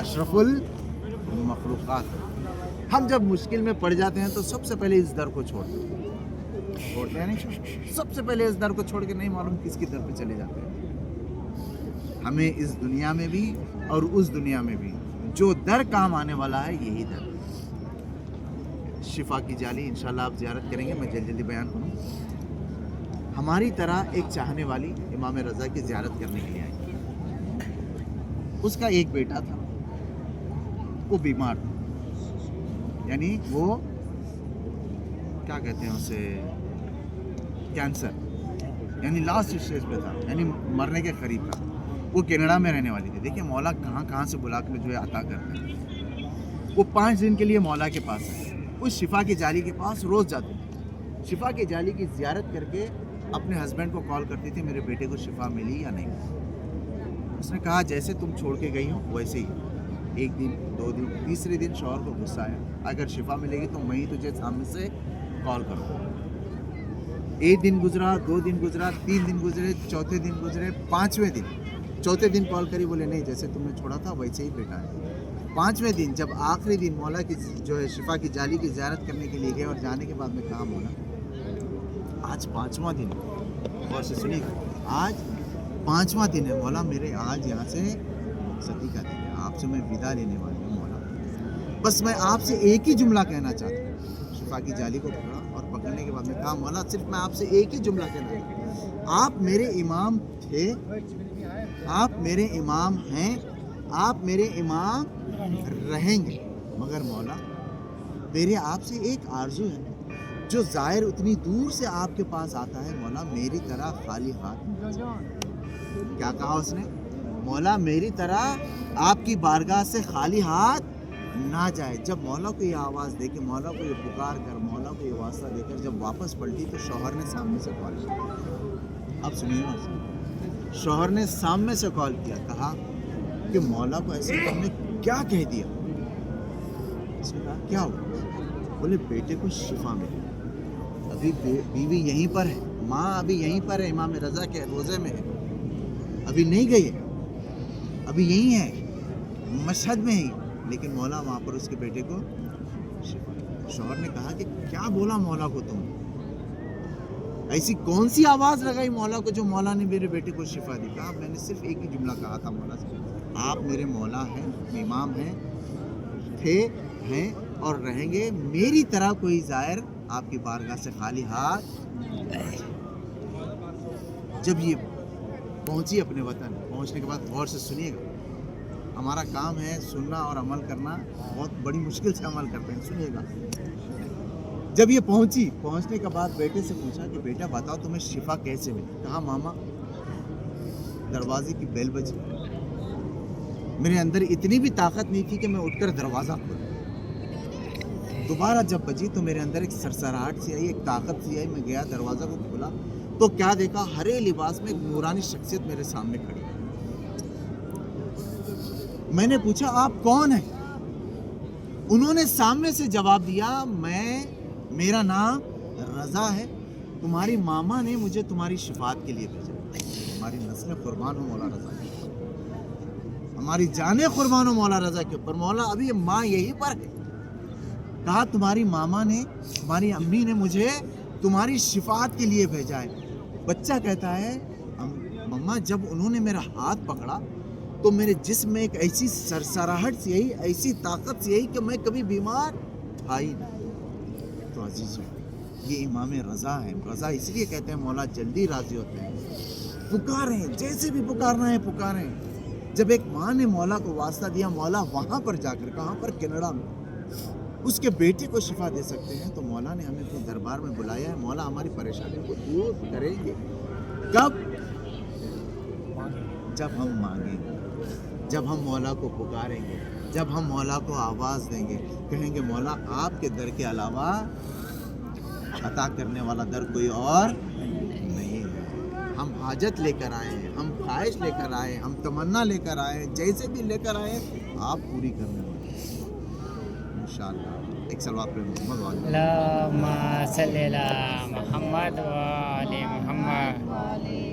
अशरफुल मखलूक़ात। हम जब मुश्किल में पड़ जाते हैं तो सबसे पहले इस दर को छोड़ते हैं नहीं, सबसे पहले इस दर को छोड़ के नहीं मालूम किसकी दर पे चले जाते हैं। हमें इस दुनिया में भी और उस दुनिया में भी जो दर काम आने वाला है यही दर। शिफा की जाली इंशाल्लाह आप ज़ियारत करेंगे, मैं जल्दी जल्दी बयान करूँ। हमारी तरह एक चाहने वाली इमाम रज़ा की ज़ियारत करने के लिए आई। उसका एक बेटा था, वो बीमार था, यानी वो क्या कहते हैं उसे, कैंसर, यानी लास्ट स्टेज पे था, यानी मरने के करीब था। वो कनाडा में रहने वाली थी। देखिए मौला कहाँ से बुला कर जो है अता करते हैं। वो 5 दिन के लिए मौला के पास है, उस शिफा की जाली के पास रोज़ जाती थी। शिफा की जाली की ज़ियारत करके अपने हस्बैंड को कॉल करती थी, मेरे बेटे को शिफा मिली या नहीं। उसने कहा जैसे तुम छोड़ के गई हो वैसे ही। 1 दिन 2 दिन, तीसरे दिन शौहर को गुस्सा आया, अगर शिफा मिलेगी तो मैं ही तुझे सामने से कॉल करूँगा। 1 दिन गुजरा, 2 दिन गुजरा, 3 दिन गुजरे, चौथे दिन गुजरे, 5वें दिन, चौथे दिन कॉल करी, बोले नहीं जैसे तुमने छोड़ा था वैसे ही बेटा है। 5वें दिन जब आखिरी दिन मौला की जो है शिफा की जाली की ज़ियारत करने के लिए गए और जाने के बाद में कहा मौला आज 5वां दिन है, और से सुनिए आज 5वां दिन है मौला, मेरे आज यहाँ से सती का दिन है, आपसे मैं विदा लेने वाली हूँ मौला, बस मैं आपसे एक ही जुमला कहना चाहता हूँ। शिफा की जाली को पकड़ा और पकड़ने के बाद में कहा मौला सिर्फ मैं आपसे एक ही जुमला कहना चाहता हूँ, आप मेरे इमाम थे, आप मेरे इमाम हैं, आप मेरे इमाम रहेंगे, मगर मौला मेरे आपसे एक आरज़ू है, जो ज़ाहिर उतनी दूर से आपके पास आता है मौला मेरी तरह खाली हाथ। क्या कहा उसने? मौला मेरी तरह आपकी बारगाह से खाली हाथ ना जाए। जब मौला को ये आवाज़ दे के, मौला को ये पुकार कर, मौला को ये वास्ता देकर जब वापस पलटी तो शौहर ने सामने से कॉल किया। अब सुनिए ना, शौहर ने सामने से कॉल किया, कहा कि मौला को ऐसे तुमने क्या कह दिया? उसने कहा क्या हुआ? बोले बेटे को शिफा मिली, अभी बीवी यहीं पर है, माँ अभी यहीं पर है, इमाम रज़ा के रोज़े में है, अभी नहीं गई है, अभी यहीं है, मशहद में ही, लेकिन मौला वहाँ पर उसके बेटे को शिफा। शौहर ने कहा कि क्या बोला मौला को तुमने? ऐसी कौन सी आवाज़ लगाई मौला को जो मौला ने मेरे बेटे को शिफा दी? कहा मैंने सिर्फ एक ही जुमला कहा था मौला से, आप मेरे मौला हैं, इमाम हैं, थे, हैं और रहेंगे, मेरी तरह कोई ज़ाहिर आपकी बारगाह से खाली हाथ। जब ये पहुंची अपने वतन, पहुंचने के बाद गौर से सुनिएगा, हमारा काम है सुनना और अमल करना, बहुत बड़ी मुश्किल से अमल करते हैं, सुनिएगा। जब ये पहुंची, पहुंचने के बाद बेटे से पूछा कि बेटा बताओ तुम्हें शिफा कैसे मिली? कहा मामा दरवाजे की बेल बजी, मेरे अंदर इतनी भी ताकत नहीं थी कि मैं उठकर दरवाज़ा खोलूं। दोबारा जब बजी तो मेरे अंदर एक सरसराहट सी आई, एक ताकत सी आई, मैं गया दरवाज़ा को खोला तो क्या देखा, हरे लिबास में एक नूरानी शख्सियत मेरे सामने खड़ी। मैंने पूछा आप कौन हैं? उन्होंने सामने से जवाब दिया मेरा नाम रज़ा है, तुम्हारी मामा ने मुझे तुम्हारी शिफात के लिए भेजा। हमारी नस्लें कुर्बान हो मौला रज़ा के ऊपर, हमारी जानें कुर्बान हो मौला रज़ा के ऊपर। मौला अभी ये माँ यहीं पर है। कहा तुम्हारी मामा ने, तुम्हारी अम्मी ने मुझे तुम्हारी शिफात के लिए भेजा है। बच्चा कहता है मम्मा जब उन्होंने मेरा हाथ पकड़ा तो मेरे जिस्म में एक ऐसी सरसराहट सी आई, ऐसी ताकत सी आई कि मैं कभी बीमार था ही नहीं। तो अजीज़ों ये इमाम रज़ा है। रज़ा इसलिए कहते हैं मौला जल्दी राज़ी होते हैं। पुकारें, जैसे भी पुकारना है पुकारें। जब एक माँ ने मौला को वास्ता दिया, मौला वहाँ पर जाकर, कहाँ पर, कनाडा में, उसके बेटे को शिफा दे सकते हैं, तो मौला ने हमें अपने दरबार में बुलाया है। मौला हमारी परेशानियों को दूर करेंगे। कब? जब हम मांगेंगे, जब हम मौला को पुकारेंगे, जब हम मौला को आवाज़ देंगे, कहेंगे मौला आपके दर के अलावा अता करने वाला दर कोई और नहीं है। हम हाजत लेकर आए हैं, हम ख्वाहिश लेकर आए, हम तमन्ना लेकर आए, जैसे भी लेकर आए आप पूरी करने वाले इंशाअल्लाह। एक सलवात पे मोहम्मद अल्लाहुम्मा सल्ली अला मुहम्मद व आले मुहम्मद।